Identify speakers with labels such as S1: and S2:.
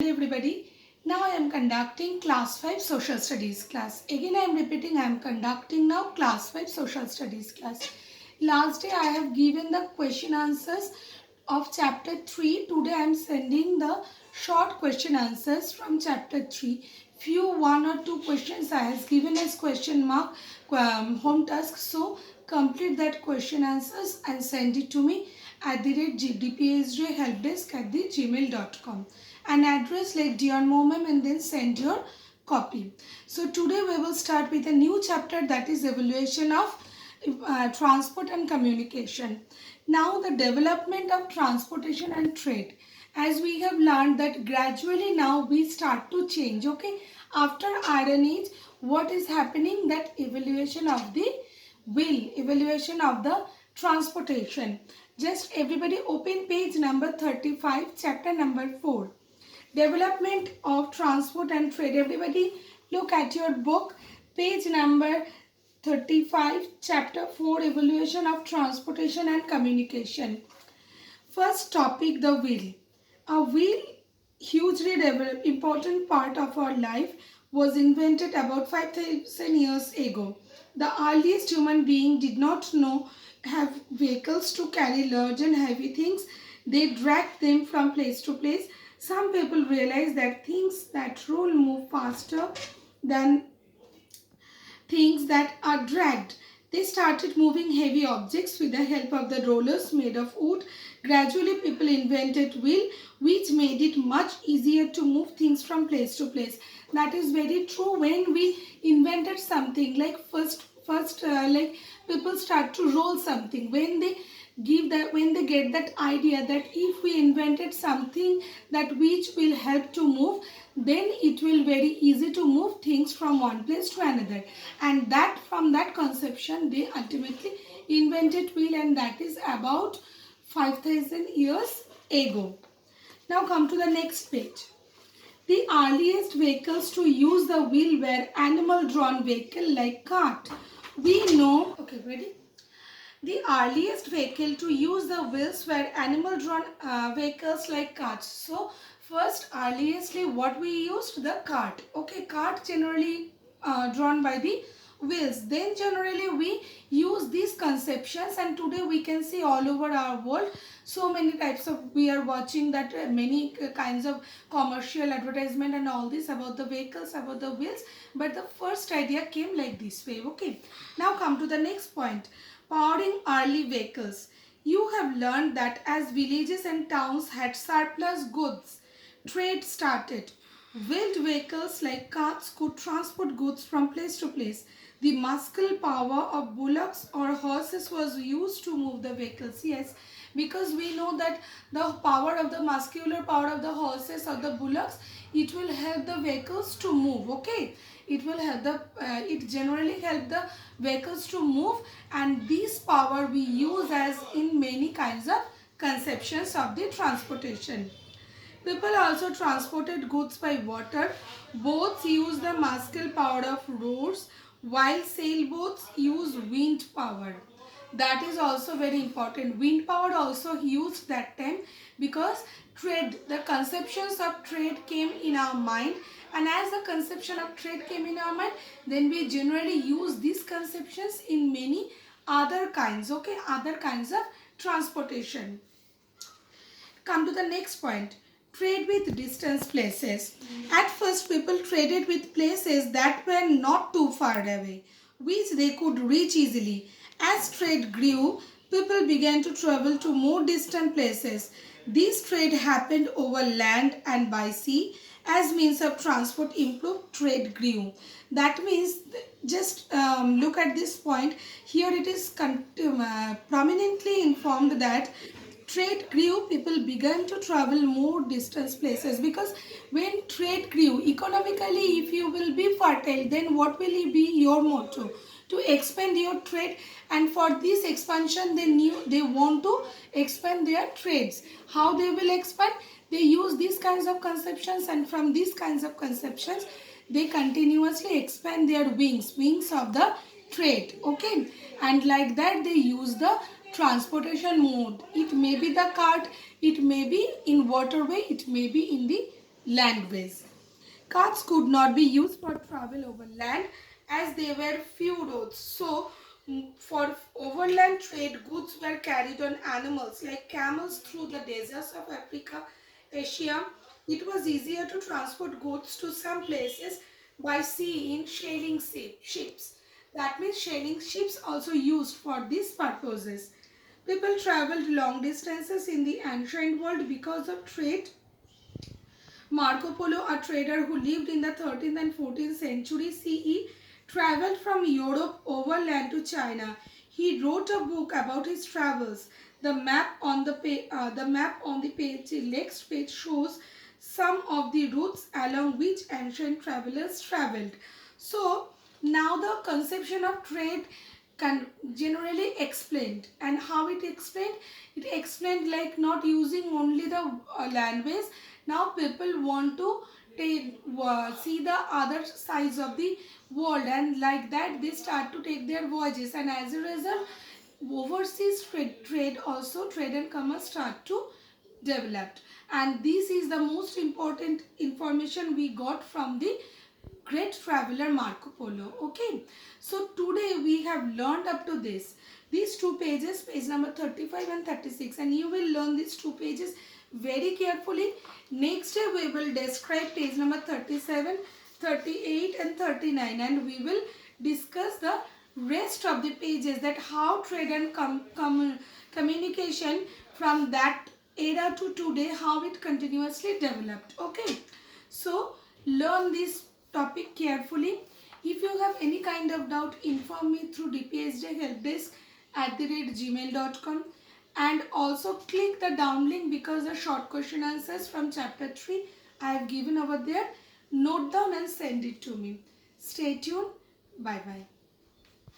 S1: Hello everybody. Now I am conducting class 5 social studies class. Again I am repeating, I am conducting now class 5 social studies class. Last day I have given the question answers of chapter 3. Today I am sending the short question answers from chapter 3. Few one or two questions I have given as question mark home task. So complete that question answers and send it to me at the rate dpsjhelpdesk@gmail.com, an address like Dion Momem, and then send your copy. So today we will start with a new chapter, that is evaluation of transport and communication. Now the development of transportation and trade, as we have learned that gradually now we start to change. Okay, after Iron Age, what is happening, that evaluation of the evaluation of the transportation. Just everybody open page number 35, chapter number 4, development of transport and trade. Everybody look at your book, page number 35, chapter 4, evaluation of transportation and communication. First topic, the wheel. A wheel, hugely important part of our life, was invented about 5,000 years ago. The earliest human being did not know have vehicles to carry large and heavy things. They dragged them from place to place. Some people realized that things that roll move faster than things that are dragged. They started moving heavy objects with the help of the rollers made of wood. Gradually, people invented wheel, which made it much easier to move things from place to place. That is very true. When we invented something, like first like people start to roll something, when they get that idea that if we invented something that which will help to move, then it will very easy to move things from one place to another, and that from that conception they ultimately invented wheel, and that is about 5,000 years ago. Now come to the next page. The earliest vehicles to use the wheel were animal drawn vehicle like cart. We know, okay, ready? The earliest vehicle to use the wheels were animal drawn vehicles like carts. So first earliestly what we used, the cart. Okay, cart generally drawn by the wheels. Then generally we use these conceptions, and today we can see all over our world so many types of, we are watching that many kinds of commercial advertisement and all this about the vehicles, about the wheels, but the first idea came like this way. Okay, now come to the next point, powering early vehicles. You have learned that as villages and towns had surplus goods, trade started. Wheeled vehicles like carts could transport goods from place to place. The muscle power of bullocks or horses was used to move the vehicles. Yes, because we know that the power of the muscular power of the horses or the bullocks, it will help the vehicles to move. Okay, it will help the it generally help the vehicles to move, and this power we use as in many kinds of conceptions of the transportation. People also transported goods by water. Boats use the muscle power of rowers, while sailboats use wind power. That is also very important. Wind power also used that time, because trade, the conceptions of trade came in our mind, and as the conception of trade came in our mind, then we generally use these conceptions in many other kinds, okay, other kinds of transportation. Come to the next point, trade with distance places. At first people traded with places that were not too far away, which they could reach easily. As trade grew, people began to travel to more distant places. This trade happened over land and by sea. As means of transport improved, trade grew. That means, just look at this point. Here it is prominently informed that trade grew, people began to travel more distance places, because when trade grew economically, if you will be fertile, then what will be your motto? To expand your trade, and for this expansion they want to expand their trades. How they will expand? They use these kinds of conceptions, and from these kinds of conceptions they continuously expand their wings of the trade. Okay, and like that they use the transportation mode. It may be the cart, it may be in waterway, it may be in the landways. Carts could not be used for travel over land as there were few roads. So, for overland trade, goods were carried on animals like camels through the deserts of Africa, Asia. It was easier to transport goods to some places by sea in sailing ships. That means sailing ships also used for these purposes. People traveled long distances in the ancient world because of trade. Marco Polo, a trader who lived in the 13th and 14th century CE, traveled from Europe overland to China. He wrote a book about his travels. The map on the page, the next page shows some of the routes along which ancient travelers traveled. So now the conception of trade can generally explained, and how it explained like not using only the landways. Now people want to see the other sides of the world, and like that they start to take their voyages, and as a result overseas trade also trade and commerce start to develop. And this is the most important information we got from the great traveler Marco Polo. Okay, so today we have learned up to this these two pages, page number 35 and 36, and you will learn these two pages very carefully. Next day we will describe page number 37, 38 and 39, and we will discuss the rest of the pages, that how trade and communication from that era to today, how it continuously developed. Okay, so learn this topic carefully. If you have any kind of doubt, inform me through dpsjhelpdesk@gmail.com, and also click the down link because the short question answers from chapter 3 I have given over there. Note down and send it to me. Stay tuned. Bye bye.